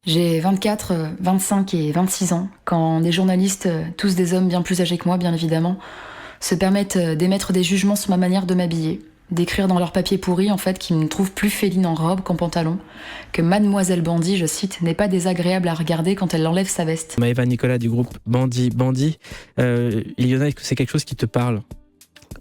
J'ai 24, 25 et 26 ans, quand des journalistes, tous des hommes bien plus âgés que moi bien évidemment, se permettent d'émettre des jugements sur ma manière de m'habiller, d'écrire dans leur papier pourri en fait qu'ils ne trouvent plus féline en robe qu'en pantalon, que Mademoiselle Bandy, je cite, n'est pas désagréable à regarder quand elle enlève sa veste. Maëva Nicolas du groupe Bandy. Iliona, est-ce que c'est quelque chose qui te parle ?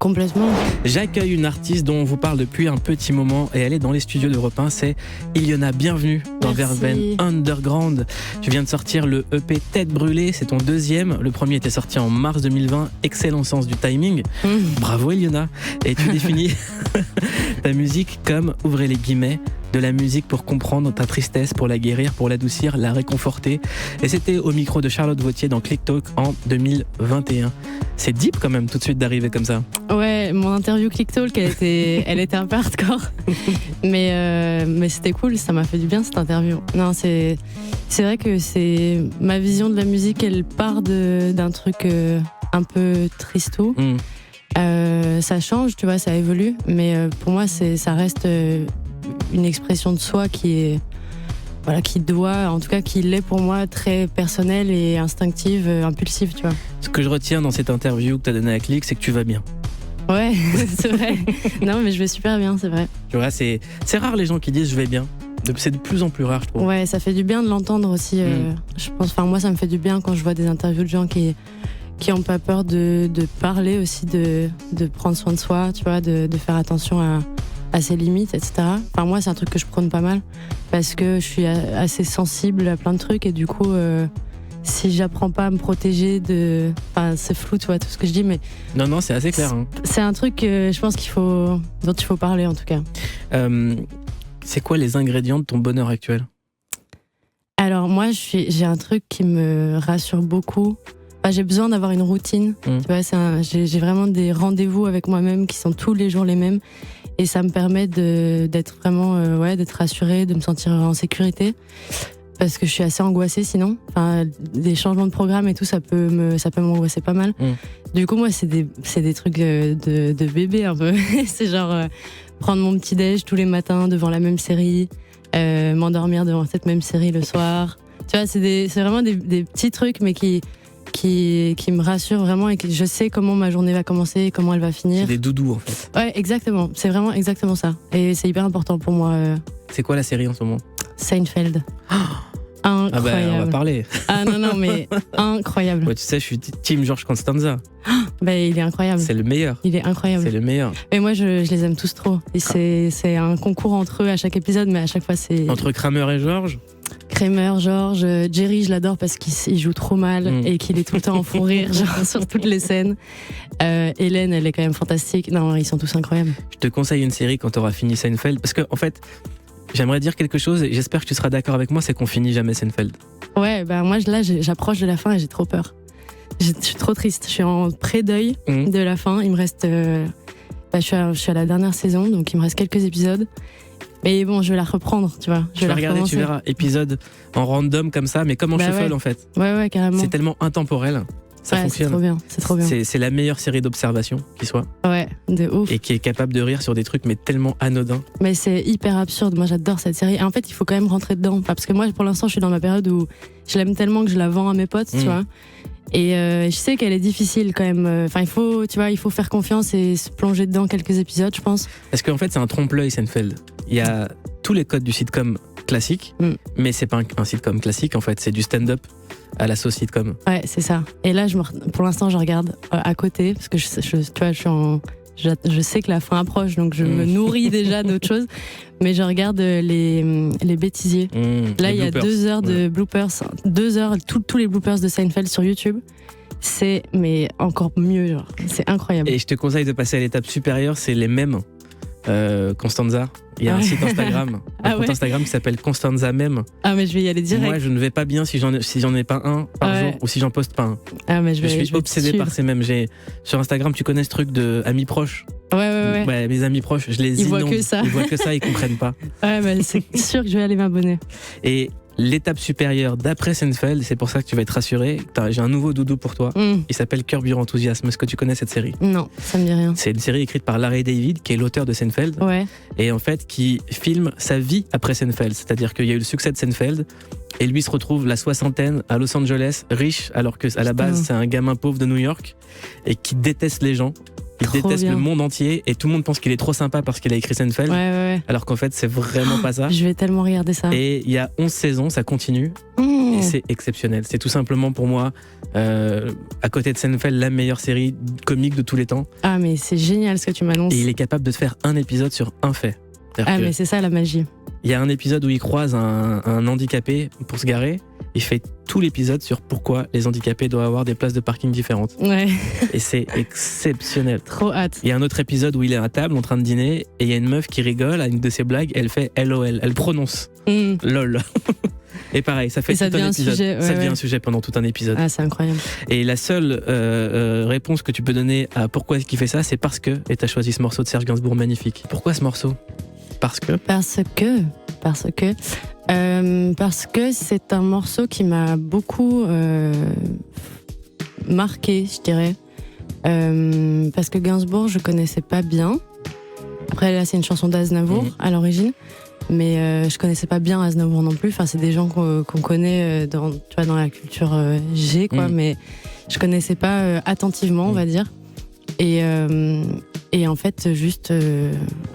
Complètement. J'accueille une artiste dont on vous parle depuis un petit moment et elle est dans les studios d'Europe 1, c'est Iliona. Bienvenue dans Verveine Underground. Tu viens de sortir le EP Tête Brûlée, c'est ton deuxième. Le premier était sorti en mars 2020, excellent sens du timing. Bravo Iliona. Et tu définis ta musique comme, ouvrez les guillemets, de la musique pour comprendre ta tristesse, pour la guérir, pour l'adoucir, la réconforter. Et c'était au micro de Charlotte Vautier dans Click Talk en 2021. C'est deep quand même tout de suite d'arriver comme ça. Ouais, mon interview Click Talk, elle était un peu hardcore. mais c'était cool, ça m'a fait du bien cette interview. Non, c'est vrai que c'est ma vision de la musique, elle part d'un truc un peu tristou. Ça change, tu vois, ça évolue. Mais pour moi, ça reste une expression de soi qui l'est pour moi très personnelle et instinctive, impulsive, tu vois. Ce que je retiens dans cette interview que tu as donnée à Click, c'est que tu vas bien. Ouais, c'est vrai. Non, mais je vais super bien, c'est vrai. Tu vois, c'est rare les gens qui disent je vais bien. C'est de plus en plus rare, je trouve. Ouais, ça fait du bien de l'entendre aussi. Je pense, enfin moi, ça me fait du bien quand je vois des interviews de gens qui ont pas peur de parler aussi, de prendre soin de soi, tu vois, de faire attention à ses limites, etc. Enfin, moi, c'est un truc que je prône pas mal parce que je suis assez sensible à plein de trucs et du coup, si j'apprends pas à me protéger enfin, c'est flou, tu vois, tout ce que je dis, mais... Non, c'est assez clair. C'est un truc que je pense dont il faut parler, en tout cas. C'est quoi les ingrédients de ton bonheur actuel ? Alors, moi, j'ai un truc qui me rassure beaucoup. Enfin, j'ai besoin d'avoir une routine. Tu vois, j'ai vraiment des rendez-vous avec moi-même qui sont tous les jours les mêmes. Et ça me permet d'être vraiment, d'être rassurée, de me sentir en sécurité. Parce que je suis assez angoissée sinon. Enfin, des changements de programme et tout, ça peut m'angoisser pas mal. Du coup, moi, c'est des trucs de bébé un peu. C'est genre prendre mon petit déj tous les matins devant la même série, m'endormir devant cette même série le soir. Tu vois, c'est vraiment des petits trucs, mais qui me rassurent vraiment et que je sais comment ma journée va commencer, comment elle va finir. C'est des doudous en fait. Ouais, exactement. C'est vraiment exactement ça. Et c'est hyper important pour moi. C'est quoi la série en ce moment ? Seinfeld. Incroyable. Ah bah, on va parler. Ah non, mais incroyable. Ouais, tu sais, je suis team George Costanza. Bah, il est incroyable. C'est le meilleur. Il est incroyable. C'est le meilleur. Et moi, je les aime tous trop. Et c'est un concours entre eux à chaque épisode, mais à chaque fois, c'est... Entre Kramer et George ? Kramer, George, Jerry, je l'adore parce qu'il joue trop mal et qu'il est tout le temps en fou rire, genre sur toutes les scènes. Hélène, elle est quand même fantastique. Non, ils sont tous incroyables. Je te conseille une série quand tu auras fini Seinfeld, parce que en fait, j'aimerais dire quelque chose et j'espère que tu seras d'accord avec moi, c'est qu'on finit jamais Seinfeld. Ouais, bah moi là, j'approche de la fin et j'ai trop peur. Je suis trop triste. Je suis en pré-deuil de la fin. Il me reste, je suis à la dernière saison, donc il me reste quelques épisodes. Mais bon, je vais la reprendre, tu vois. Je vais regarder, tu verras, épisode en random comme ça, mais comme en shuffle en fait. Ouais, carrément. C'est tellement intemporel, ça fonctionne. C'est trop bien. C'est la meilleure série d'observation qui soit. Ouais, de ouf. Et qui est capable de rire sur des trucs mais tellement anodins. Mais c'est hyper absurde, moi j'adore cette série. Et en fait, il faut quand même rentrer dedans. Parce que moi, pour l'instant, je suis dans ma période où je l'aime tellement que je la vends à mes potes, tu vois. Et je sais qu'elle est difficile quand même. Enfin, il faut faire confiance et se plonger dedans quelques épisodes, je pense. Parce qu'en fait, c'est un trompe-l'œil, Seinfeld. Il y a tous les codes du sitcom classique, mais c'est pas un sitcom classique en fait, c'est du stand-up à la sauce sitcom. Ouais, c'est ça. Et là, pour l'instant, je regarde à côté parce que je sais que la fin approche, donc je me nourris déjà d'autres choses. Mais je regarde les bêtisiers. Là, il y a 2 heures de bloopers, 2 heures, tous les bloopers de Seinfeld sur YouTube. C'est mais encore mieux, genre. C'est incroyable. Et je te conseille de passer à l'étape supérieure, c'est les mèmes. Constanza, il y a un site Instagram, compte Instagram qui s'appelle Constanza Meme. Ah mais je vais y aller direct. Moi je ne vais pas bien si j'en ai pas un par jour ou si j'en poste pas un. Ah mais je suis obsédé par ces mèmes. Sur Instagram, tu connais ce truc de amis proches. Ouais. Mes amis proches, je les inonde. Ils voient que ça, ils comprennent pas. Ouais, mais c'est sûr que je vais aller m'abonner. Et l'étape supérieure d'après Seinfeld, c'est pour ça que tu vas être rassuré. J'ai un nouveau doudou pour toi. Il s'appelle Curb Your Enthusiasm. Est-ce que tu connais cette série ? Non, ça me dit rien. C'est une série écrite par Larry David, qui est l'auteur de Seinfeld. Ouais. Et en fait, qui filme sa vie après Seinfeld. C'est-à-dire qu'il y a eu le succès de Seinfeld. Et lui se retrouve la soixantaine à Los Angeles, riche, alors que à la base c'est un gamin pauvre de New York et qui déteste les gens. Il déteste le monde entier et tout le monde pense qu'il est trop sympa parce qu'il a écrit Seinfeld. Ouais. Alors qu'en fait, c'est vraiment pas ça. Je vais tellement regarder ça. Et il y a 11 saisons, ça continue. Et c'est exceptionnel. C'est tout simplement pour moi, à côté de Seinfeld, la meilleure série comique de tous les temps. Ah, mais c'est génial ce que tu m'annonces. Et il est capable de te faire un épisode sur un fait. Mais c'est ça la magie. Il y a un épisode où il croise un handicapé pour se garer. Il fait tout l'épisode sur pourquoi les handicapés doivent avoir des places de parking différentes. Ouais. Et c'est exceptionnel. Trop hâte. Il y a un autre épisode où il est à table en train de dîner et il y a une meuf qui rigole à une de ses blagues. Elle fait LOL. Elle prononce LOL. Et pareil, ça fait tout un épisode. Ça devient un sujet pendant tout un épisode. Ah, c'est incroyable. Et la seule réponse que tu peux donner à pourquoi est-ce qu'il fait ça, c'est parce que. Et t'as choisi ce morceau de Serge Gainsbourg magnifique. Pourquoi ce morceau ? Parce que c'est un morceau qui m'a beaucoup marqué, je dirais. Parce que Gainsbourg, je connaissais pas bien. Après, là, c'est une chanson d'Aznavour à l'origine. Mais je connaissais pas bien Aznavour non plus. Enfin, c'est des gens qu'on connaît dans la culture G, quoi. Mais je connaissais pas attentivement, on va dire. Et en fait, juste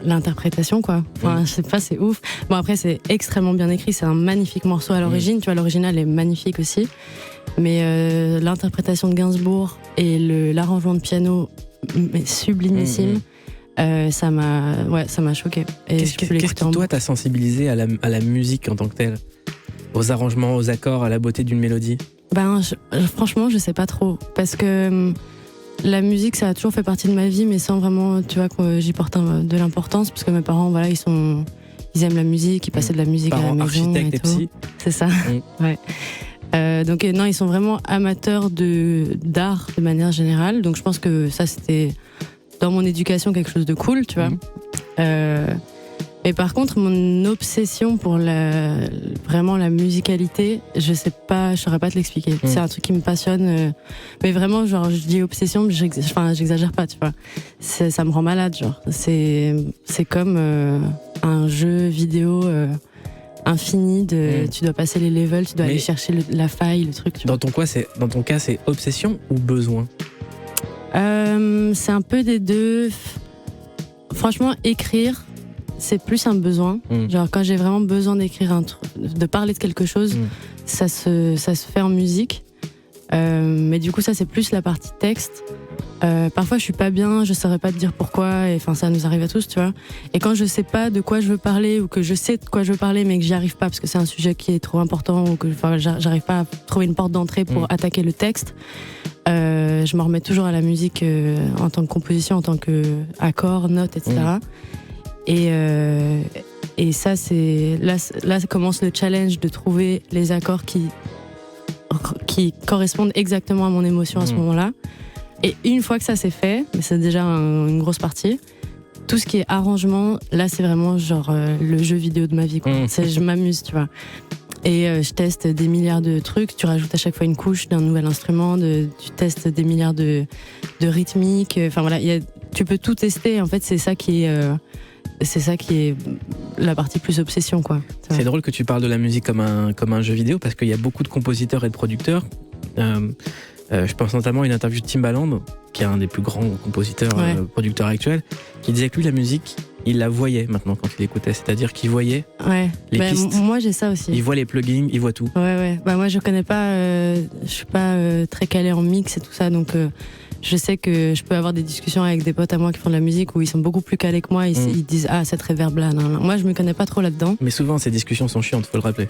l'interprétation, quoi. Enfin, je sais pas, c'est ouf. Bon, après, c'est extrêmement bien écrit. C'est un magnifique morceau à l'origine. Tu vois, l'original est magnifique aussi. Mais l'interprétation de Gainsbourg et l'arrangement de piano, sublimissime. Ça m'a choqué. Qu'est-ce que toi t'as sensibilisé à la musique en tant que telle, aux arrangements, aux accords, à la beauté d'une mélodie? Franchement, je sais pas trop, parce que la musique, ça a toujours fait partie de ma vie, mais sans vraiment, tu vois, que j'y porte de l'importance, parce que mes parents, voilà, ils aiment la musique, ils passaient de la musique à la maison. Architectes et psy. C'est ça. Ouais. Donc non, ils sont vraiment amateurs d'art de manière générale. Donc je pense que ça, c'était dans mon éducation quelque chose de cool, tu vois. Mais par contre, mon obsession pour vraiment la musicalité, je saurais pas te l'expliquer. C'est un truc qui me passionne. Mais vraiment, genre, je dis obsession, mais j'exagère pas, tu vois. Ça me rend malade, genre. C'est comme un jeu vidéo infini tu dois passer les levels, tu dois aller chercher la faille, le truc. Dans ton cas, c'est obsession ou besoin? C'est un peu des deux. Franchement, écrire, c'est plus un besoin. Genre, quand j'ai vraiment besoin d'écrire un truc, de parler de quelque chose, ça se fait en musique. Mais du coup, ça, c'est plus la partie texte. Parfois, je suis pas bien, je saurais pas te dire pourquoi, et enfin, ça nous arrive à tous, tu vois. Et quand je sais pas de quoi je veux parler, ou que je sais de quoi je veux parler, mais que j'y arrive pas parce que c'est un sujet qui est trop important, ou que j'arrive pas à trouver une porte d'entrée pour attaquer le texte, je me remets toujours à la musique en tant que composition, en tant que accord, notes, etc. Et ça, là commence le challenge de trouver les accords qui correspondent exactement à mon émotion à ce moment-là. Et une fois que ça c'est fait, mais c'est déjà une grosse partie, tout ce qui est arrangement, là c'est vraiment genre le jeu vidéo de ma vie, quoi. Je m'amuse, tu vois. Et je teste des milliards de trucs, tu rajoutes à chaque fois une couche d'un nouvel instrument, tu testes des milliards de rythmiques, enfin voilà, tu peux tout tester, en fait c'est ça qui est la partie plus obsession, quoi. C'est drôle que tu parles de la musique comme un jeu vidéo, parce qu'il y a beaucoup de compositeurs et de producteurs. Je pense notamment à une interview de Timbaland, qui est un des plus grands compositeurs, producteurs actuels, qui disait que lui, la musique, il la voyait maintenant quand il écoutait. C'est-à-dire qu'il voyait les pistes. Moi, j'ai ça aussi. Il voit les plugins, il voit tout. Ouais. Moi, je connais pas, je suis pas très calée en mix et tout ça, donc je sais que je peux avoir des discussions avec des potes à moi qui font de la musique où ils sont beaucoup plus calés que moi. Ils disent cette reverb là. Moi, je me connais pas trop là-dedans. Mais souvent, ces discussions sont chiantes, faut le rappeler.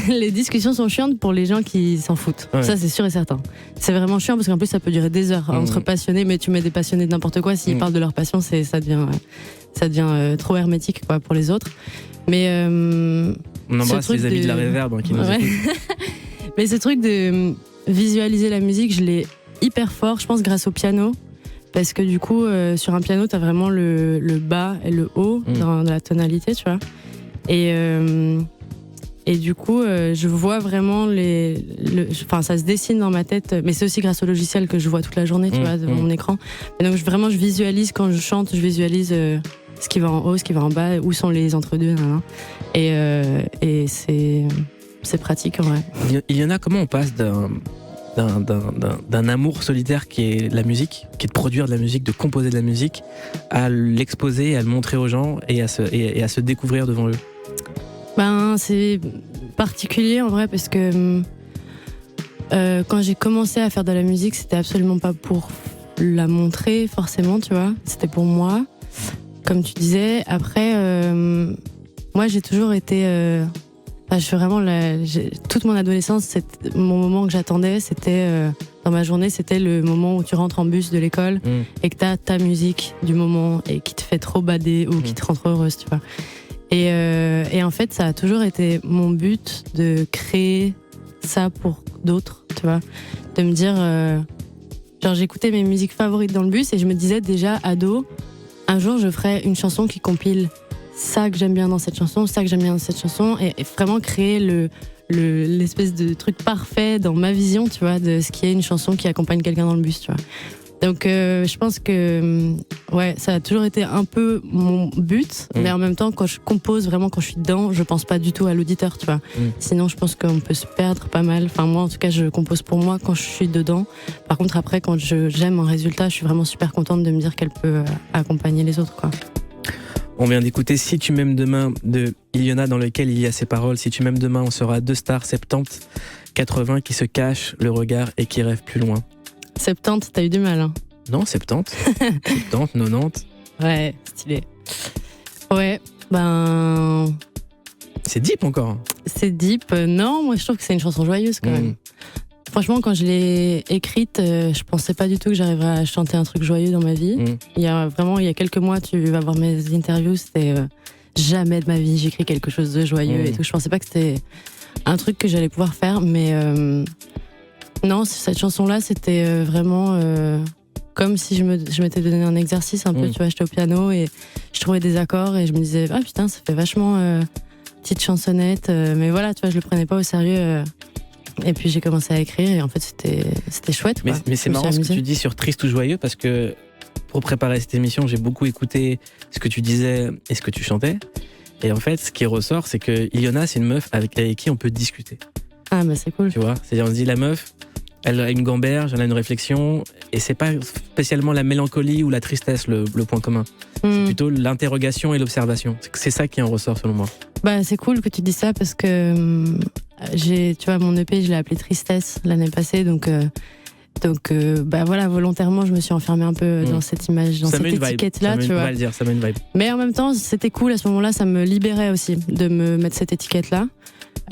Les discussions sont chiantes pour les gens qui s'en foutent. Ouais. Ça, c'est sûr et certain. C'est vraiment chiant parce qu'en plus, ça peut durer des heures entre passionnés. Mais tu mets des passionnés de n'importe quoi, s'ils parlent de leur passion, ça devient trop hermétique, quoi, pour les autres. Mais on embrasse les amis de la reverb qui nous écoutent. Mais ce truc de visualiser la musique, je l'ai hyper fort, je pense, grâce au piano, parce que du coup sur un piano t'as vraiment le bas et le haut dans la tonalité, tu vois, et du coup je vois vraiment ça se dessine dans ma tête, mais c'est aussi grâce au logiciel que je vois toute la journée, tu vois, devant mon écran. Et donc je visualise, quand je chante, je visualise ce qui va en haut, ce qui va en bas, où sont les entre-deux, et c'est pratique en vrai. Il y en a, comment on passe d'un amour solitaire qui est la musique, qui est de produire de la musique, de composer de la musique, à l'exposer, à le montrer aux gens et à se découvrir devant eux? C'est particulier en vrai parce que quand j'ai commencé à faire de la musique, c'était absolument pas pour la montrer forcément, tu vois, c'était pour moi, comme tu disais. Après, moi j'ai toujours été... je suis vraiment toute mon adolescence, mon moment que j'attendais, c'était dans ma journée, c'était le moment où tu rentres en bus de l'école et que t'as ta musique du moment et qui te fait trop bader ou qui te rend trop heureuse, tu vois. Et en fait, ça a toujours été mon but de créer ça pour d'autres, tu vois, de me dire, genre j'écoutais mes musiques favorites dans le bus et je me disais déjà ado, un jour je ferai une chanson qui compile ça que j'aime bien dans cette chanson, ça que j'aime bien dans cette chanson, et vraiment créer l'espèce de truc parfait dans ma vision, tu vois, de ce qui est une chanson qui accompagne quelqu'un dans le bus, tu vois. Donc je pense que ouais, ça a toujours été un peu mon but, mais en même temps quand je compose vraiment, quand je suis dedans, je pense pas du tout à l'auditeur, tu vois. Sinon je pense qu'on peut se perdre pas mal. Enfin moi en tout cas je compose pour moi quand je suis dedans. Par contre après quand j'aime un résultat, je suis vraiment super contente de me dire qu'elle peut accompagner les autres, quoi. On vient d'écouter Si tu m'aimes demain de Iliona, dans lequel il y a ces paroles: si tu m'aimes demain, on sera 2 stars 70, 80 qui se cachent le regard et qui rêvent plus loin. 70, t'as eu du mal, hein? Non, 70. 70, 90. Ouais, stylé. Ouais, c'est deep encore. C'est deep. Non, moi je trouve que c'est une chanson joyeuse quand même. Franchement, quand je l'ai écrite, je pensais pas du tout que j'arriverais à chanter un truc joyeux dans ma vie. Il y a quelques mois, tu vas voir mes interviews, c'était jamais de ma vie j'écris quelque chose de joyeux et tout. Je pensais pas que c'était un truc que j'allais pouvoir faire, mais non, cette chanson-là, c'était vraiment comme si je m'étais donné un exercice un peu, tu vois, j'étais au piano et je trouvais des accords et je me disais, ah putain, ça fait vachement petite chansonnette, mais voilà, tu vois, je le prenais pas au sérieux. Et puis j'ai commencé à écrire et en fait c'était chouette, quoi. Mais c'est marrant ce que tu dis sur triste ou joyeux, parce que pour préparer cette émission, j'ai beaucoup écouté ce que tu disais et ce que tu chantais. Et en fait, ce qui ressort, c'est que Iliona, c'est une meuf avec qui on peut discuter. Ah bah c'est cool. Tu vois, c'est-à-dire on se dit la meuf, elle a une gamberge, elle a une réflexion, et c'est pas spécialement la mélancolie ou la tristesse le point commun. C'est plutôt l'interrogation et l'observation. C'est ça qui en ressort selon moi. Bah c'est cool que tu dis ça parce que tu vois, mon EP, je l'ai appelé Tristesse l'année passée, donc voilà, volontairement, je me suis enfermée un peu dans cette image, dans cette étiquette-là, tu vois. Ça met une vibe. Mais en même temps, c'était cool à ce moment-là, ça me libérait aussi de me mettre cette étiquette-là.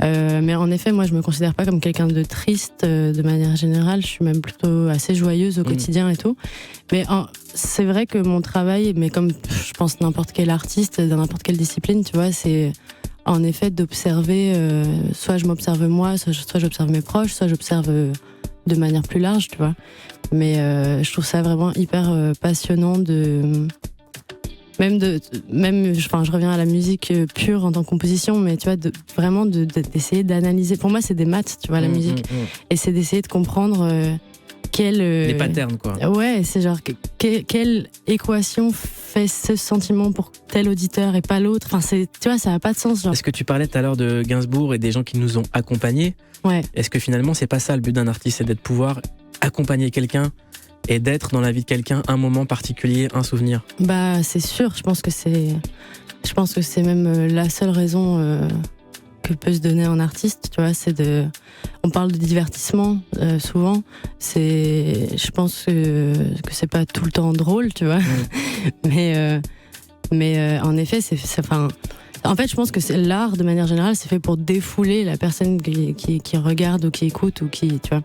Mais en effet, moi, je me considère pas comme quelqu'un de triste de manière générale. Je suis même plutôt assez joyeuse au quotidien et tout. Mais c'est vrai que mon travail, mais comme je pense n'importe quel artiste dans n'importe quelle discipline, tu vois, c'est en effet d'observer. Soit je m'observe moi, soit j'observe mes proches, soit j'observe de manière plus large, tu vois. Mais je trouve ça vraiment hyper passionnant je reviens à la musique pure en tant que composition, mais tu vois, d'essayer d'analyser. Pour moi, c'est des maths, tu vois, la musique. Et c'est d'essayer de comprendre les patterns, quoi. Ouais, c'est genre, quelle équation fait ce sentiment pour tel auditeur et pas l'autre. Enfin, tu vois, ça n'a pas de sens. Genre. Est-ce que tu parlais tout à l'heure de Gainsbourg et des gens qui nous ont accompagnés? Ouais. Est-ce que finalement, c'est pas ça le but d'un artiste, c'est d'être pouvoir accompagner quelqu'un et d'être dans la vie de quelqu'un un moment particulier, un souvenir? Bah c'est sûr, je pense que c'est même la seule raison que peut se donner un artiste, tu vois, on parle de divertissement souvent, je pense que c'est pas tout le temps drôle, tu vois. mais en effet en fait, je pense que l'art de manière générale, c'est fait pour défouler la personne qui regarde ou qui écoute ou qui, tu vois.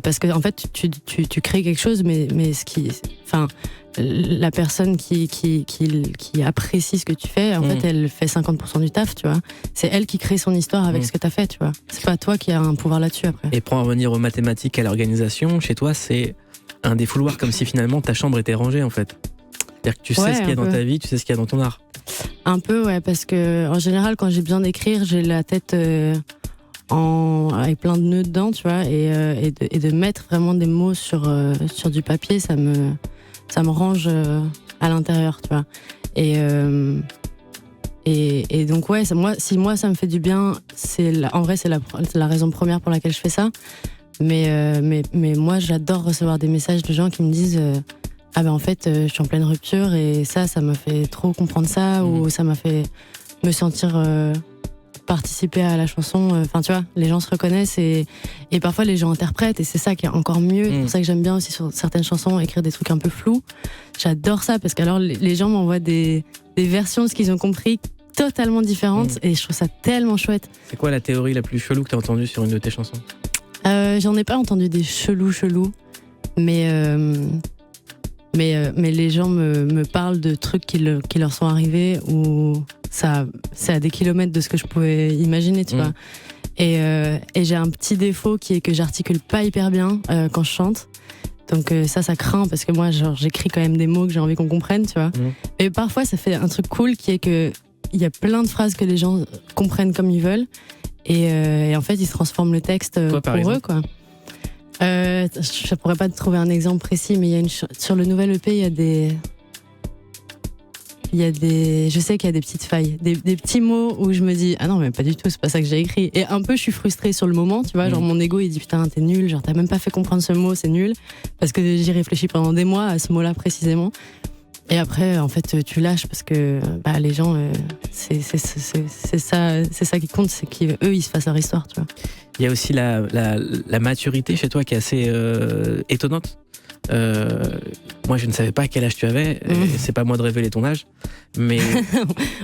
Parce que en fait tu crées quelque chose, mais la personne qui apprécie ce que tu fais, en fait elle fait 50% du taf, tu vois. C'est elle qui crée son histoire avec ce que t'as fait, tu vois. C'est pas toi qui as un pouvoir là-dessus après. Et pour en revenir aux mathématiques, à l'organisation, chez toi c'est un défouloir, comme si finalement ta chambre était rangée en fait. C'est-à-dire que tu sais ce qu'il y a dans ta vie, tu sais ce qu'il y a dans ton art. Un peu, ouais, parce que en général quand j'ai besoin d'écrire, j'ai la tête avec plein de nœuds dedans, tu vois, et de mettre vraiment des mots sur du papier, ça me range à l'intérieur, tu vois. Et Et donc ouais, si moi ça me fait du bien, en vrai c'est la raison première pour laquelle je fais ça. Mais moi j'adore recevoir des messages de gens qui me disent ah ben en fait je suis en pleine rupture et ça m'a fait trop comprendre ça, ou ça m'a fait me sentir participer à la chanson. Enfin tu vois, les gens se reconnaissent et parfois les gens interprètent, et c'est ça qui est encore mieux. C'est pour ça que j'aime bien aussi sur certaines chansons écrire des trucs un peu flous. J'adore ça parce qu'alors les gens m'envoient des versions de ce qu'ils ont compris totalement différentes, et je trouve ça tellement chouette. C'est quoi la théorie la plus chelou que t'as entendue sur une de tes chansons? J'en ai pas entendu des chelous, mais les gens me parlent de trucs qui leur sont arrivés, où c'est à des kilomètres de ce que je pouvais imaginer, tu vois. Et j'ai un petit défaut qui est que j'articule pas hyper bien quand je chante. Donc ça craint, parce que moi j'écris quand même des mots que j'ai envie qu'on comprenne, tu vois. Et parfois ça fait un truc cool qui est que il y a plein de phrases que les gens comprennent comme ils veulent, et en fait ils transforment le texte pour eux, quoi. Je pourrais pas te trouver un exemple précis, mais sur le nouvel EP je sais qu'il y a des petites failles, des petits mots où je me dis ah non mais pas du tout, c'est pas ça que j'ai écrit, et un peu je suis frustrée sur le moment, tu vois, genre mon ego il dit putain t'es nul, genre t'as même pas fait comprendre ce mot, c'est nul, parce que j'y réfléchis pendant des mois à ce mot là précisément. Et après, en fait, tu lâches, parce que les gens, c'est ça qui compte, c'est qu'eux, ils se fassent leur histoire, tu vois. Il y a aussi la maturité chez toi qui est assez étonnante. Moi, je ne savais pas à quel âge tu avais. C'est pas moi de révéler ton âge, mais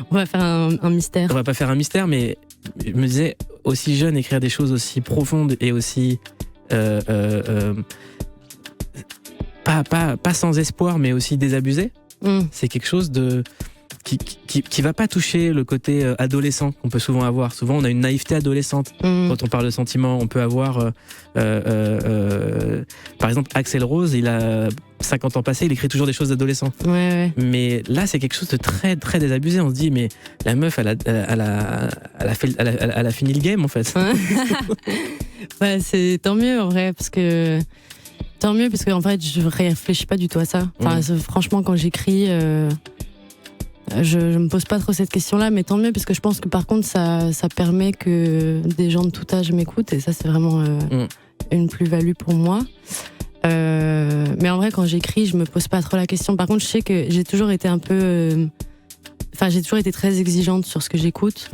on va faire un mystère. On va pas faire un mystère, mais je me disais, aussi jeune, écrire des choses aussi profondes et aussi pas sans espoir, mais aussi désabusé. C'est quelque chose qui va pas toucher le côté adolescent qu'on peut souvent avoir. Souvent, on a une naïveté adolescente. Quand on parle de sentiments, on peut avoir... par exemple, Axl Rose, il a 50 ans passés, il écrit toujours des choses d'adolescent. Ouais. Mais là, c'est quelque chose de très, très désabusé. On se dit, mais la meuf, elle a fini le game, en fait. Ouais, c'est tant mieux, en vrai, parce que... Tant mieux, parce qu'en fait, je réfléchis pas du tout à ça. Enfin, franchement, quand j'écris, je me pose pas trop cette question-là, mais tant mieux, parce que je pense que par contre, ça permet que des gens de tout âge m'écoutent, et ça, c'est vraiment une plus-value pour moi. Mais en vrai, quand j'écris, je me pose pas trop la question. Par contre, je sais que j'ai toujours été un peu... j'ai toujours été très exigeante sur ce que j'écoute.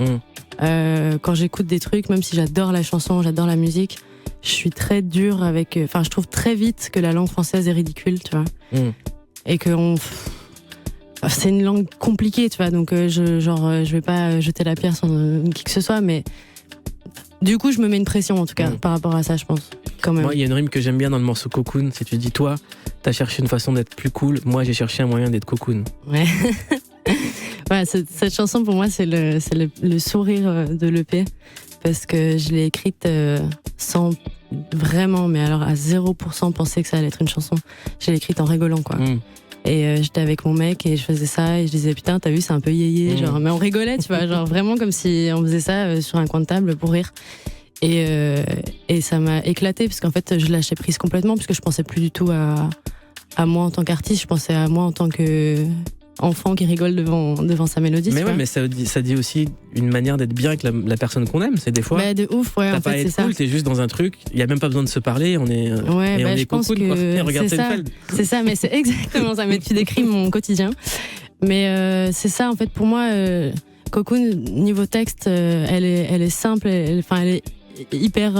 Quand j'écoute des trucs, même si j'adore la chanson, j'adore la musique, je suis très dure avec... je trouve très vite que la langue française est ridicule, tu vois. Et que c'est une langue compliquée, tu vois, donc je vais pas jeter la pierre sur qui que ce soit, mais du coup, je me mets une pression, en tout cas, par rapport à ça, je pense, quand même. Moi, il y a une rime que j'aime bien dans le morceau Cocoon, c'est tu dis, toi, t'as cherché une façon d'être plus cool, moi, j'ai cherché un moyen d'être cocoon. Ouais. Ouais, cette chanson, pour moi, c'est le sourire de l'EP, parce que je l'ai écrite sans vraiment, mais alors à 0% penser que ça allait être une chanson. Je l'ai écrite en rigolant, quoi. Et j'étais avec mon mec et je faisais ça et je disais putain t'as vu c'est un peu yéyé, genre, mais on rigolait, tu vois, genre vraiment comme si on faisait ça sur un coin de table pour rire. Et ça m'a éclaté, parce qu'en fait je lâchais prise complètement, parce que je pensais plus du tout à moi en tant qu'artiste, je pensais à moi en tant que enfant qui rigole devant sa mélodie. Mais ouais, mais ça dit aussi une manière d'être bien avec la personne qu'on aime. C'est des fois. Bah, de ouf, ouais. T'as en pas fait, à être cool, t'es juste dans un truc. Il y a même pas besoin de se parler. On est. Ouais, on est je pense cocoon, que regarde c'est ça. Seinfeld. C'est ça, mais c'est exactement ça. Mais tu décris mon quotidien. Mais c'est ça, en fait, pour moi, Cocoon, niveau texte, elle est simple. Elle est hyper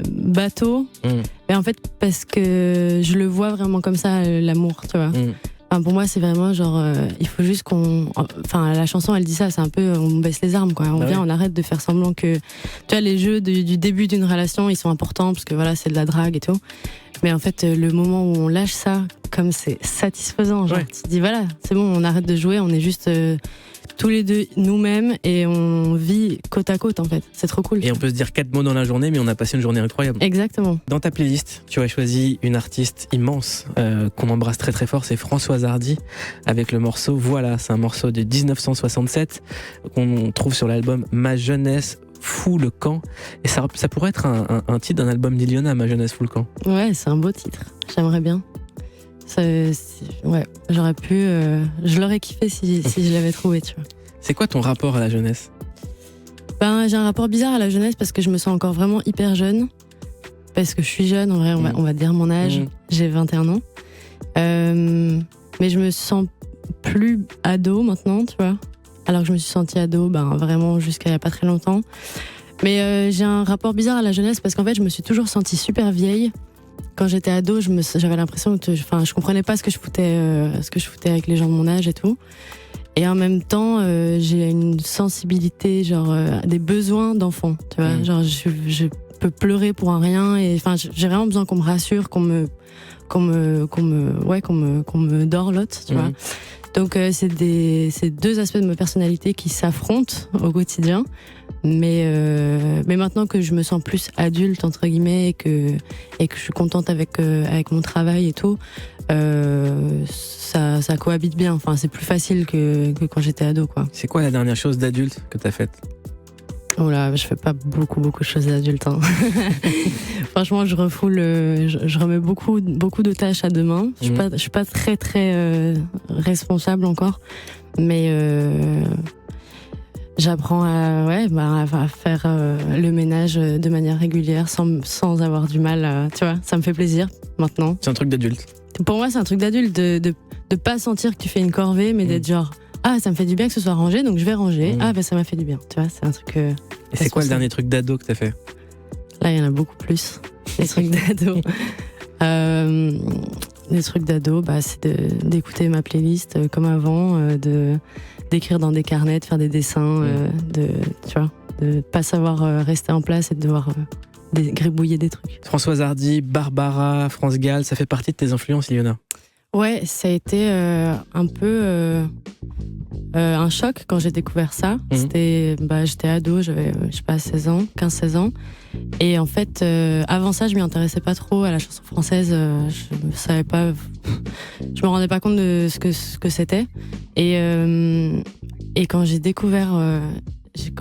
bateau. Mais en fait, parce que je le vois vraiment comme ça, l'amour, tu vois. Pour moi, c'est vraiment genre, il faut juste la chanson, elle dit ça, c'est un peu, on baisse les armes, quoi. On arrête de faire semblant que, tu vois, les jeux du début d'une relation, ils sont importants, parce que voilà, c'est de la drague et tout. Mais en fait, le moment où on lâche ça, comme c'est satisfaisant, genre, tu te dis, voilà, c'est bon, on arrête de jouer, on est juste tous les deux nous-mêmes et on vit côte à côte, en fait. C'est trop cool. Et on peut se dire 4 mots dans la journée, mais on a passé une journée incroyable. Exactement. Dans ta playlist, tu as choisi une artiste immense qu'on embrasse très très fort, c'est Françoise Hardy, avec le morceau Voilà. C'est un morceau de 1967 qu'on trouve sur l'album Ma jeunesse fout le camp. Et ça pourrait être un titre d'un album d'Iliona, Ma jeunesse fout le camp. Ouais, c'est un beau titre. J'aimerais bien. Ouais, j'aurais pu. Je l'aurais kiffé si je l'avais trouvé, tu vois. C'est quoi ton rapport à la jeunesse ? J'ai un rapport bizarre à la jeunesse parce que je me sens encore vraiment hyper jeune. Parce que je suis jeune, en vrai, on va dire mon âge. J'ai 21 ans. Mais je me sens plus ado maintenant, tu vois. Alors que je me suis sentie ado, vraiment jusqu'à il n'y a pas très longtemps. Mais j'ai un rapport bizarre à la jeunesse parce qu'en fait, je me suis toujours sentie super vieille. Quand j'étais ado, j'avais l'impression que je comprenais pas ce que je foutais avec les gens de mon âge et tout. Et en même temps, j'ai une sensibilité, des besoins d'enfant, tu vois. Genre, je peux pleurer pour un rien et j'ai vraiment besoin qu'on me rassure, qu'on me dorlote, tu vois. Donc c'est deux aspects de ma personnalité qui s'affrontent au quotidien. Mais maintenant que je me sens plus adulte entre guillemets et que je suis contente avec mon travail et tout, ça cohabite bien. Enfin, c'est plus facile que quand j'étais ado, quoi. C'est quoi la dernière chose d'adulte que t'as faite ? Oh là, je fais pas beaucoup de choses d'adultes. Hein. Franchement, je remets beaucoup de tâches à demain. Je suis pas très responsable encore, mais j'apprends à faire le ménage de manière régulière sans avoir du mal. Tu vois, ça me fait plaisir maintenant. C'est un truc d'adulte. Pour moi, c'est un truc d'adulte de pas sentir que tu fais une corvée, mais d'être genre ça me fait du bien que ce soit rangé, donc je vais ranger. Ça m'a fait du bien. Tu vois, c'est un truc. Et c'est quoi le dernier truc d'ado que t'as fait ? Là, il y en a beaucoup plus. Les trucs d'ado. Les trucs d'ado, c'est d'écouter ma playlist comme avant, d'écrire dans des carnets, de faire des dessins, de pas savoir rester en place et de devoir gribouiller des trucs. Françoise Hardy, Barbara, France Gall, ça fait partie de tes influences, Ilyona ? Ouais, ça a été un peu un choc quand j'ai découvert ça. J'étais ado, j'avais 15-16 ans. Et en fait, avant ça, je m'y intéressais pas trop à la chanson française. Je savais pas, je me rendais pas compte de ce que c'était. Et quand j'ai découvert, j'ai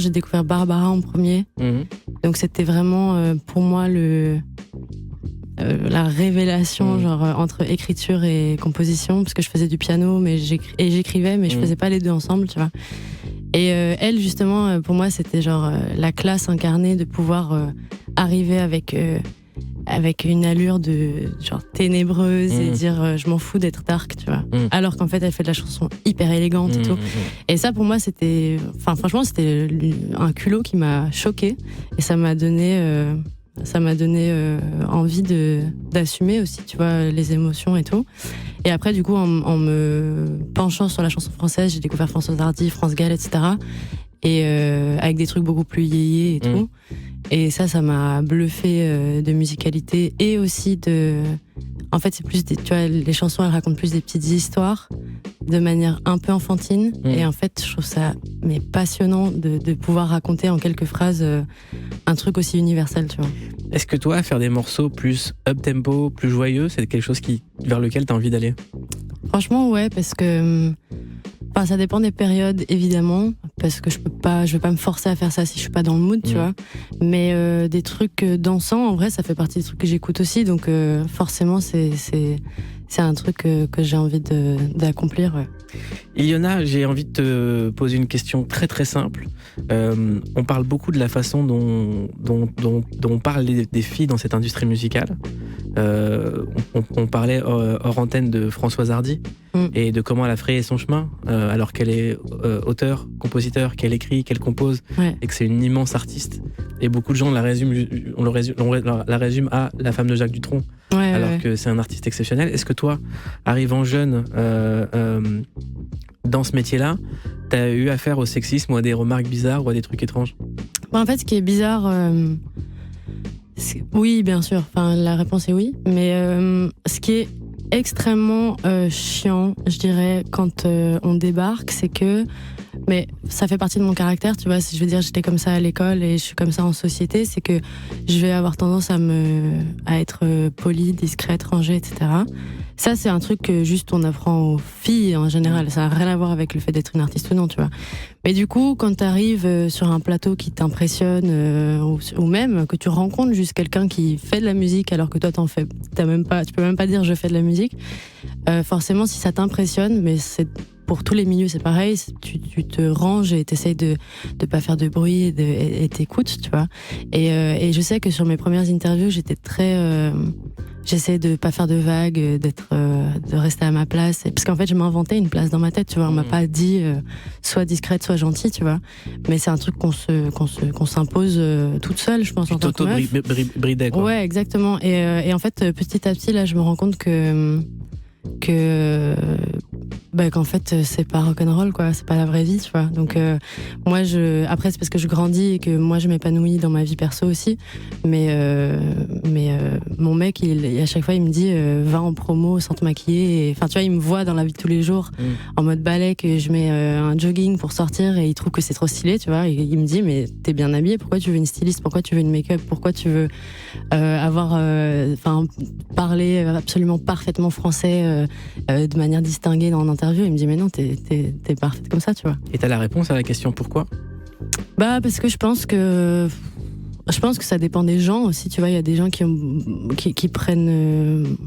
découvert Barbara en premier. Donc c'était vraiment pour moi la révélation entre écriture et composition, parce que je faisais du piano j'écrivais, mais je faisais pas les deux ensemble, tu vois. Et elle, justement, pour moi, c'était la classe incarnée de pouvoir arriver avec une allure de ténébreuse et dire je m'en fous d'être dark, tu vois. Alors qu'en fait, elle fait de la chanson hyper élégante et tout. Et ça, pour moi, franchement, c'était un culot qui m'a choquée et ça m'a donné envie d'assumer aussi, tu vois, les émotions et tout. Et après, du coup, en me penchant sur la chanson française, j'ai découvert Françoise Hardy, France Gall, etc. Et avec des trucs beaucoup plus yéyés et tout. Et ça m'a bluffé de musicalité et aussi en fait, c'est plus tu vois, les chansons, elles racontent plus des petites histoires de manière un peu enfantine. Et en fait, je trouve ça passionnant de pouvoir raconter en quelques phrases un truc aussi universel, tu vois. Est-ce que toi, faire des morceaux plus up-tempo, plus joyeux, c'est quelque chose vers lequel tu as envie d'aller ? Franchement, ouais, parce que ça dépend des périodes, évidemment, parce que je vais pas me forcer à faire ça si je suis pas dans le mood, tu vois. Mais des trucs dansants, en vrai, ça fait partie des trucs que j'écoute aussi, donc forcément, c'est un truc que j'ai envie d'accomplir, ouais. Ilyona, j'ai envie de te poser une question très très simple. On parle beaucoup de la façon dont on parle des filles dans cette industrie musicale. On parlait hors antenne de Françoise Hardy et de comment elle a frayé son chemin alors qu'elle est auteure, compositeur, qu'elle écrit, qu'elle compose et que c'est une immense artiste. Et beaucoup de gens la résument à la femme de Jacques Dutronc. Alors que c'est un artiste exceptionnel. Est-ce que toi, arrivant jeune dans ce métier-là, t'as eu affaire au sexisme ou à des remarques bizarres ou à des trucs étranges ? En fait, ce qui est bizarre, oui, bien sûr. Enfin, la réponse est oui. Mais ce qui est extrêmement chiant, je dirais, quand on débarque, c'est que... Mais ça fait partie de mon caractère, tu vois. Si je veux dire, j'étais comme ça à l'école et je suis comme ça en société, c'est que je vais avoir tendance à être polie, discrète, rangée, etc. Ça, c'est un truc que juste on apprend aux filles en général. Ça n'a rien à voir avec le fait d'être une artiste ou non, tu vois. Mais du coup, quand t'arrives sur un plateau qui t'impressionne, ou même que tu rencontres juste quelqu'un qui fait de la musique alors que toi t'en fais, tu peux même pas dire je fais de la musique. Forcément, si ça t'impressionne, mais c'est pour tous les milieux, c'est pareil. Tu te ranges et t'essayes de pas faire de bruit et t'écoutes, tu vois. Et je sais que sur mes premières interviews, j'étais très... j'essayais de pas faire de vagues, de rester à ma place. Parce qu'en fait, je m'inventais une place dans ma tête, tu vois. On m'a pas dit sois discrète, sois gentille, tu vois. Mais c'est un truc qu'on s'impose toute seule, je pense, en tant que meuf. Bridait, quoi. Ouais, exactement. Et en fait, petit à petit, là, je me rends compte qu'en fait c'est pas rock'n'roll, quoi, c'est pas la vraie vie, tu vois. Donc moi après c'est parce que je grandis et que moi je m'épanouis dans ma vie perso aussi, mais mon mec à chaque fois il me dit va en promo sans te maquiller, enfin tu vois, il me voit dans la vie de tous les jours en mode balai, que je mets un jogging pour sortir et il trouve que c'est trop stylé, tu vois, et il me dit mais t'es bien habillée, pourquoi tu veux une styliste, pourquoi tu veux une make-up, pourquoi tu veux parler absolument parfaitement français de manière distinguée dans l'interview. Il me dit mais non, t'es parfaite comme ça, tu vois. Et t'as la réponse à la question pourquoi? Parce que je pense que ça dépend des gens aussi, tu vois. Il y a des gens qui prennent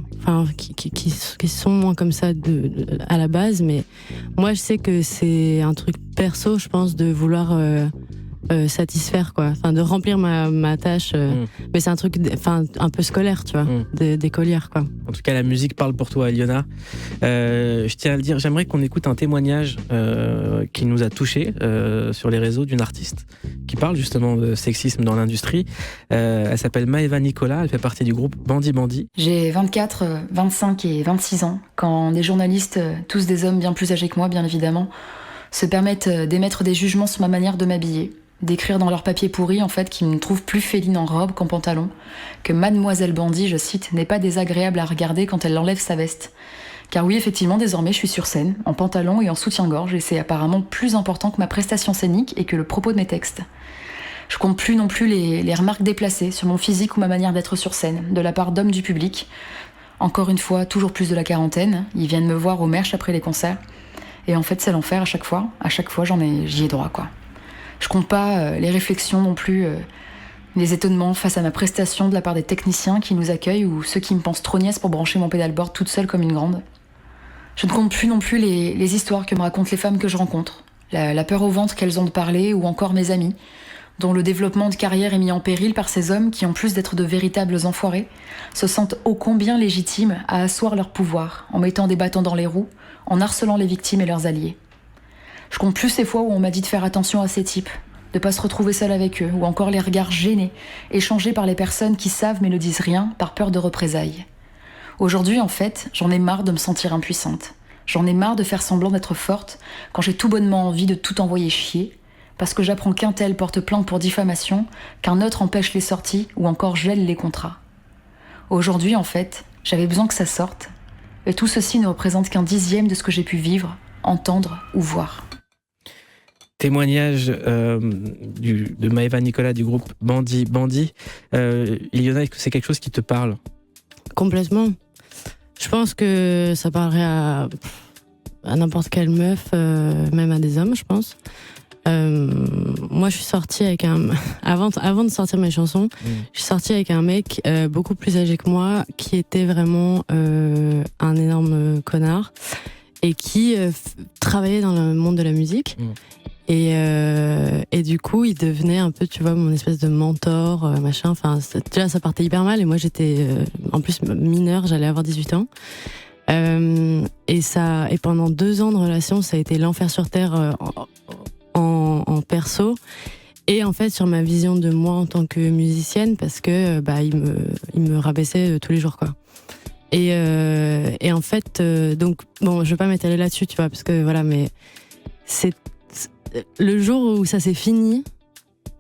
qui sont moins comme ça à la base, mais moi je sais que c'est un truc perso, je pense, de vouloir satisfaire, quoi, enfin de remplir ma tâche, mais c'est un truc un peu scolaire, tu vois, d'écolière, quoi. En tout cas, la musique parle pour toi, Iliona. Je tiens à le dire, j'aimerais qu'on écoute un témoignage qui nous a touchés sur les réseaux, d'une artiste qui parle justement de sexisme dans l'industrie. Elle s'appelle Maëva Nicolas, elle fait partie du groupe Bandi Bandi. J'ai 24, 25 et 26 ans, quand des journalistes, tous des hommes bien plus âgés que moi bien évidemment, se permettent d'émettre des jugements sur ma manière de m'habiller, d'écrire dans leur papier pourri, en fait, qu'ils me trouvent plus féline en robe qu'en pantalon, que Mademoiselle Bandi, je cite, n'est pas désagréable à regarder quand elle enlève sa veste. Car oui, effectivement, désormais, je suis sur scène, en pantalon et en soutien-gorge, et c'est apparemment plus important que ma prestation scénique et que le propos de mes textes. Je compte plus non plus les remarques déplacées sur mon physique ou ma manière d'être sur scène, de la part d'hommes du public. Encore une fois, toujours plus de la quarantaine, ils viennent me voir au Merch après les concerts, et en fait, c'est l'enfer à chaque fois j'y ai droit, quoi. Je compte pas les réflexions non plus, les étonnements face à ma prestation de la part des techniciens qui nous accueillent ou ceux qui me pensent trop niaise pour brancher mon pédalboard toute seule comme une grande. Je ne compte plus non plus les histoires que me racontent les femmes que je rencontre, la peur au ventre qu'elles ont de parler, ou encore mes amis, dont le développement de carrière est mis en péril par ces hommes qui, en plus d'être de véritables enfoirés, se sentent ô combien légitimes à asseoir leur pouvoir en mettant des bâtons dans les roues, en harcelant les victimes et leurs alliés. Je compte plus ces fois où on m'a dit de faire attention à ces types, de pas se retrouver seule avec eux, ou encore les regards gênés, échangés par les personnes qui savent mais ne disent rien par peur de représailles. Aujourd'hui, en fait, j'en ai marre de me sentir impuissante. J'en ai marre de faire semblant d'être forte quand j'ai tout bonnement envie de tout envoyer chier, parce que j'apprends qu'un tel porte plainte pour diffamation, qu'un autre empêche les sorties ou encore gèle les contrats. Aujourd'hui, en fait, j'avais besoin que ça sorte, et tout ceci ne représente qu'un 10e de ce que j'ai pu vivre, entendre ou voir. Témoignage de Maëva Nicolas du groupe Bandi Bandi. Iliona, est-ce que c'est quelque chose qui te parle? Complètement. Je pense que ça parlerait à n'importe quelle meuf, même à des hommes, je pense. Moi, je suis sortie avec avant de sortir mes chansons, je suis sortie avec un mec beaucoup plus âgé que moi, qui était vraiment un énorme connard et qui travaillait dans le monde de la musique. Et du coup, il devenait un peu, tu vois, mon espèce de mentor, machin. Enfin, déjà, ça partait hyper mal. Et moi, j'étais, en plus, mineure, j'allais avoir 18 ans. Et pendant 2 ans de relation, ça a été l'enfer sur terre en perso. Et en fait, sur ma vision de moi en tant que musicienne, parce que, il me rabaissait tous les jours, quoi. Et en fait, donc, bon, je vais pas m'étaler là-dessus, tu vois, parce que voilà, mais c'est le jour où ça s'est fini,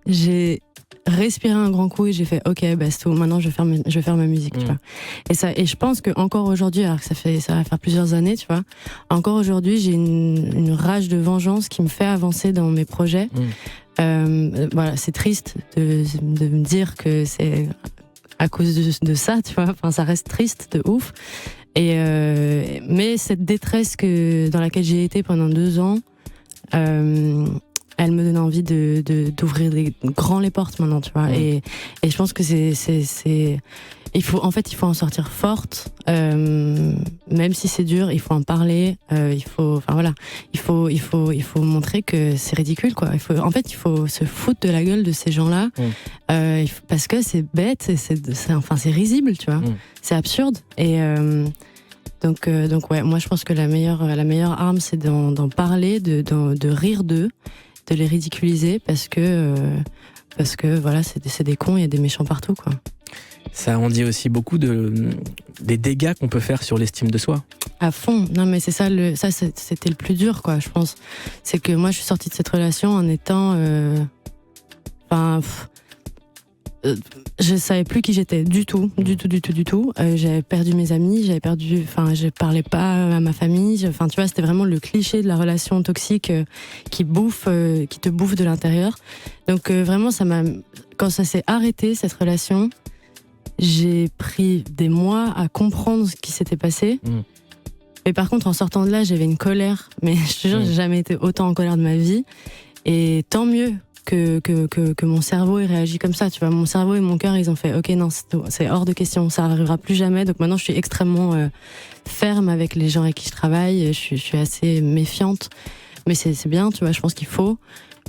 j'ai respiré un grand coup et j'ai fait ok, c'est tout, maintenant je vais faire ma musique, tu vois. Et je pense que encore aujourd'hui, alors que ça va faire plusieurs années, tu vois, encore aujourd'hui j'ai une rage de vengeance qui me fait avancer dans mes projets. Voilà, c'est triste de me dire que c'est à cause de ça, tu vois, enfin ça reste triste de ouf. Mais cette détresse dans laquelle j'ai été pendant 2 ans, elle me donne envie d'ouvrir les portes maintenant, tu vois. Et je pense que c'est il faut en sortir forte, même si c'est dur, il faut en parler, il faut montrer que c'est ridicule, quoi. Il faut se foutre de la gueule de ces gens-là, parce que c'est bête, c'est risible, tu vois, c'est absurde. Et donc ouais, moi je pense que la meilleure arme, c'est d'en parler, de rire d'eux, de les ridiculiser, parce que voilà, c'est des cons, il y a des méchants partout, quoi. Ça en dit aussi beaucoup des dégâts qu'on peut faire sur l'estime de soi. À fond. Non, mais c'est ça, c'était le plus dur, quoi, je pense. C'est que moi, je suis sortie de cette relation en étant... je savais plus qui j'étais du tout. J'avais perdu mes amis, je parlais pas à ma famille. Tu vois, c'était vraiment le cliché de la relation toxique qui te bouffe de l'intérieur. Donc vraiment, quand ça s'est arrêté, cette relation, j'ai pris des mois à comprendre ce qui s'était passé. Mais par contre, en sortant de là, j'avais une colère. Mais je te jure, j'ai jamais été autant en colère de ma vie. Et tant mieux que mon cerveau ait réagi comme ça. Tu vois, mon cerveau et mon cœur, ils ont fait OK, non, c'est hors de question, ça arrivera plus jamais. Donc maintenant, je suis extrêmement ferme avec les gens avec qui je travaille. Je suis assez méfiante. Mais c'est bien, tu vois, je pense qu'il faut.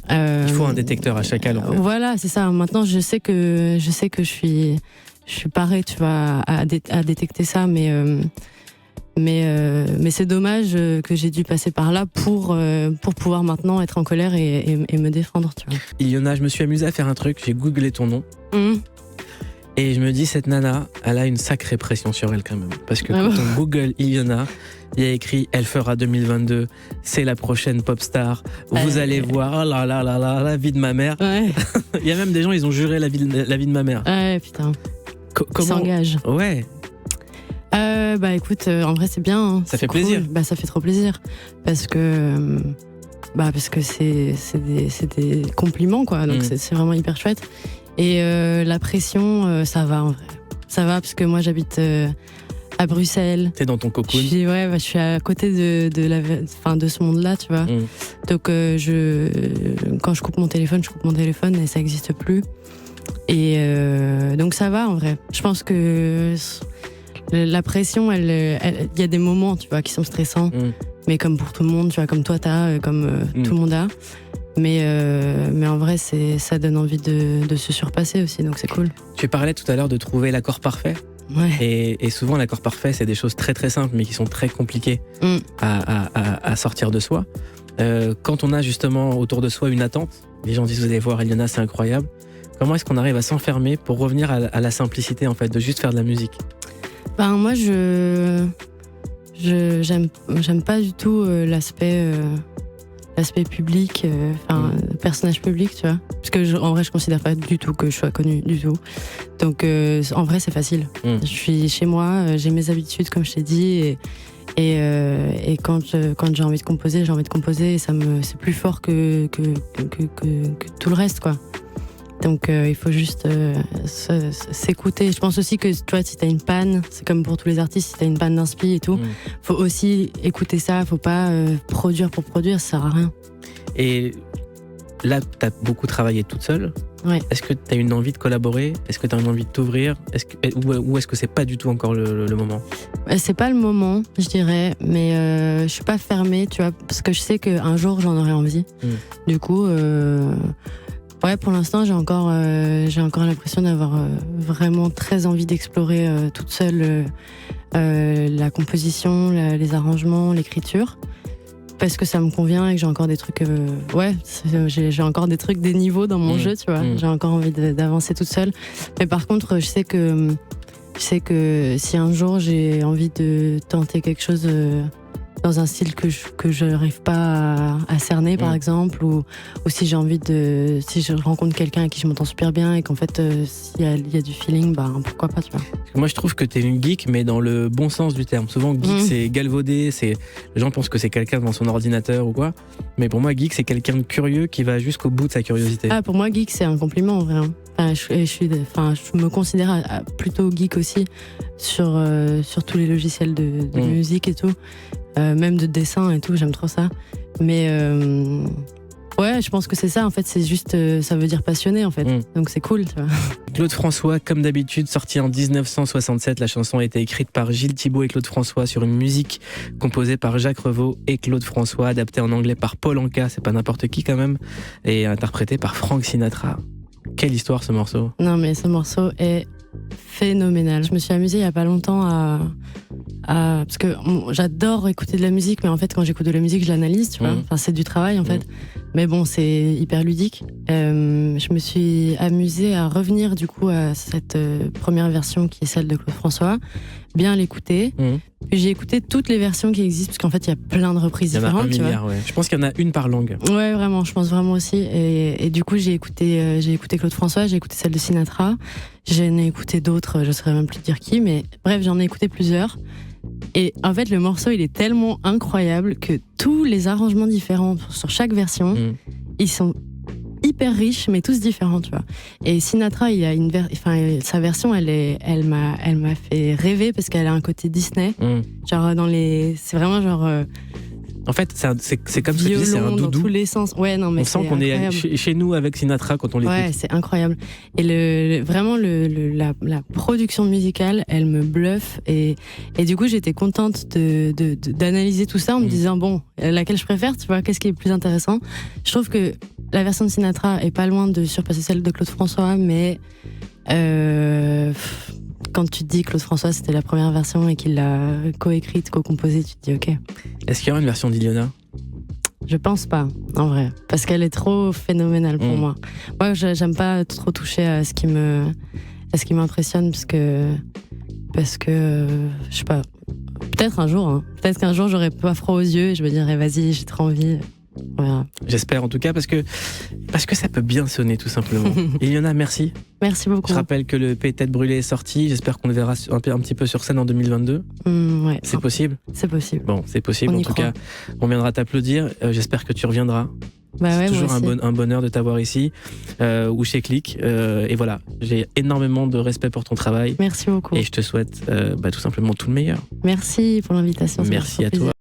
Il faut un détecteur à chaque âge, en fait. Voilà, c'est ça. Maintenant, je sais que je suis parée, tu vois, à détecter ça, mais c'est dommage que j'ai dû passer par là pour pouvoir maintenant être en colère et me défendre, tu vois. Ilyona, je me suis amusée à faire un truc, j'ai googlé ton nom. Et je me dis, cette nana, elle a une sacrée pression sur elle quand même. Parce que quand on Google Ilyona, il y a écrit « Elle fera 2022, c'est la prochaine pop star. Vous allez voir, oh là là là là, la vie de ma mère. » Il y a même des gens, ils ont juré la vie de ma mère. Ouais, putain. Comment... s'engage. Ouais. Écoute, en vrai c'est bien. Hein. Ça fait plaisir. Cool. Ça fait trop plaisir. Parce que c'est des compliments, quoi. Donc c'est vraiment hyper chouette. Et la pression, ça va en vrai. Ça va parce que moi j'habite à Bruxelles. T'es dans ton cocoon. Je suis à côté de ce monde-là, tu vois. Donc quand je coupe mon téléphone et ça n'existe plus. Et donc ça va en vrai. Je pense que la pression, il y a des moments, tu vois, qui sont stressants. Mais comme pour tout le monde, tu vois, comme toi t'as, comme tout le monde a. Mais en vrai, ça donne envie de se surpasser aussi, donc c'est cool. Tu parlais tout à l'heure de trouver l'accord parfait. Ouais. Et souvent, l'accord parfait, c'est des choses très très simples, mais qui sont très compliquées à sortir de soi. Quand on a justement autour de soi une attente, les gens disent, vous allez voir, Ilyona, c'est incroyable. Comment est-ce qu'on arrive à s'enfermer pour revenir à la simplicité, en fait, de juste faire de la musique? Moi, j'aime pas du tout l'aspect public, personnage public, tu vois. Parce que en vrai, je considère pas du tout que je sois connue, du tout. Donc, en vrai, c'est facile. Je suis chez moi, j'ai mes habitudes, comme je t'ai dit, et quand j'ai envie de composer, et c'est plus fort que tout le reste, quoi. Donc il faut juste s'écouter. Je pense aussi que, tu vois, si t'as une panne, c'est comme pour tous les artistes, si t'as une panne d'inspi et tout, faut aussi écouter ça, faut pas produire pour produire, ça sert à rien. Et là, t'as beaucoup travaillé toute seule. Ouais. Est-ce que t'as une envie de collaborer? Est-ce que t'as une envie de t'ouvrir? Ou est-ce que c'est pas du tout encore le moment? C'est pas le moment, je dirais, mais je suis pas fermée, tu vois, parce que je sais qu'un jour j'en aurai envie. Du coup... Ouais, pour l'instant, j'ai encore l'impression d'avoir vraiment très envie d'explorer toute seule la composition, les arrangements, l'écriture, parce que ça me convient et que j'ai encore des trucs. J'ai encore des trucs, des niveaux dans mon jeu, tu vois. J'ai encore envie d'avancer toute seule. Mais par contre, je sais que si un jour j'ai envie de tenter quelque chose dans un style que je n'arrive pas à cerner, par exemple, ou si j'ai envie si je rencontre quelqu'un avec qui je m'entends super bien et qu'en fait, s'il y a du feeling, pourquoi pas, tu vois. Moi, je trouve que t'es une geek, mais dans le bon sens du terme. Souvent, geek, c'est galvaudé, les gens pensent que c'est quelqu'un devant son ordinateur ou quoi. Mais pour moi, geek, c'est quelqu'un de curieux qui va jusqu'au bout de sa curiosité. Ah, pour moi, geek, c'est un compliment, en vrai. Je me considère plutôt geek aussi sur tous les logiciels de musique et tout. Même de dessin et tout, j'aime trop ça. Mais Ouais, je pense que c'est ça. En fait, c'est juste, ça veut dire passionné, en fait. Donc c'est cool, tu vois. Claude François, comme d'habitude, sorti en 1967. La chanson a été écrite par Gilles Thibault et Claude François sur une musique composée par Jacques Revaux et Claude François, adaptée en anglais par Paul Anka, c'est pas n'importe qui quand même, et interprétée par Frank Sinatra. Quelle histoire ce morceau! Non, mais ce morceau est phénoménal. Je me suis amusée il y a pas longtemps parce que j'adore écouter de la musique, mais en fait quand j'écoute de la musique je l'analyse, tu vois. Enfin c'est du travail en fait, mais bon c'est hyper ludique. Je me suis amusée à revenir du coup à cette première version qui est celle de Claude François, bien l'écouter. Puis j'ai écouté toutes les versions qui existent parce qu'en fait il y a plein de reprises différentes. Il y en a 1 milliard, ouais. Je pense qu'il y en a une par langue. Ouais, vraiment, je pense vraiment aussi. Et du coup j'ai écouté Claude François, j'ai écouté celle de Sinatra, j'en ai écouté d'autres, je saurais même plus dire qui, mais bref j'en ai écouté plusieurs. Et en fait le morceau il est tellement incroyable que tous les arrangements différents sur chaque version, ils sont hyper riches mais tous différents, tu vois. Et Sinatra il a sa version elle m'a fait rêver parce qu'elle a un côté Disney, genre c'est vraiment genre en fait, c'est comme ce que tu dis, c'est un doudou. Dans tous les sens. Ouais, non, mais on sent qu'on est chez nous avec Sinatra quand on l'écoute. Ouais, c'est incroyable. Et vraiment, la production musicale, elle me bluffe. Et du coup, j'étais contente d'analyser tout ça en me disant, bon, laquelle je préfère, tu vois, qu'est-ce qui est le plus intéressant. Je trouve que la version de Sinatra est pas loin de surpasser celle de Claude François, mais quand tu te dis Claude François c'était la première version et qu'il l'a co-écrite, co-composée, tu te dis ok. Est-ce qu'il y aura une version d'Iliona ? Je pense pas, en vrai, parce qu'elle est trop phénoménale pour moi. Moi, j'aime pas trop toucher à ce qui m'impressionne parce que je sais pas. Peut-être un jour, peut-être qu'un jour j'aurai pas froid aux yeux et je me dirai vas-y, j'ai trop envie. Voilà. J'espère en tout cas parce que ça peut bien sonner tout simplement. Iliona, merci. Merci beaucoup. Je rappelle que le EP Tête Brûlée est sorti. J'espère qu'on le verra un petit peu sur scène en 2022. Ouais. C'est possible ? C'est possible. Bon, c'est possible. En tout cas, on viendra t'applaudir. J'espère que tu reviendras. Bah ouais, c'est toujours un bonheur de t'avoir ici ou chez Click. Et voilà, j'ai énormément de respect pour ton travail. Merci beaucoup. Et je te souhaite tout simplement tout le meilleur. Merci pour l'invitation. Merci à toi.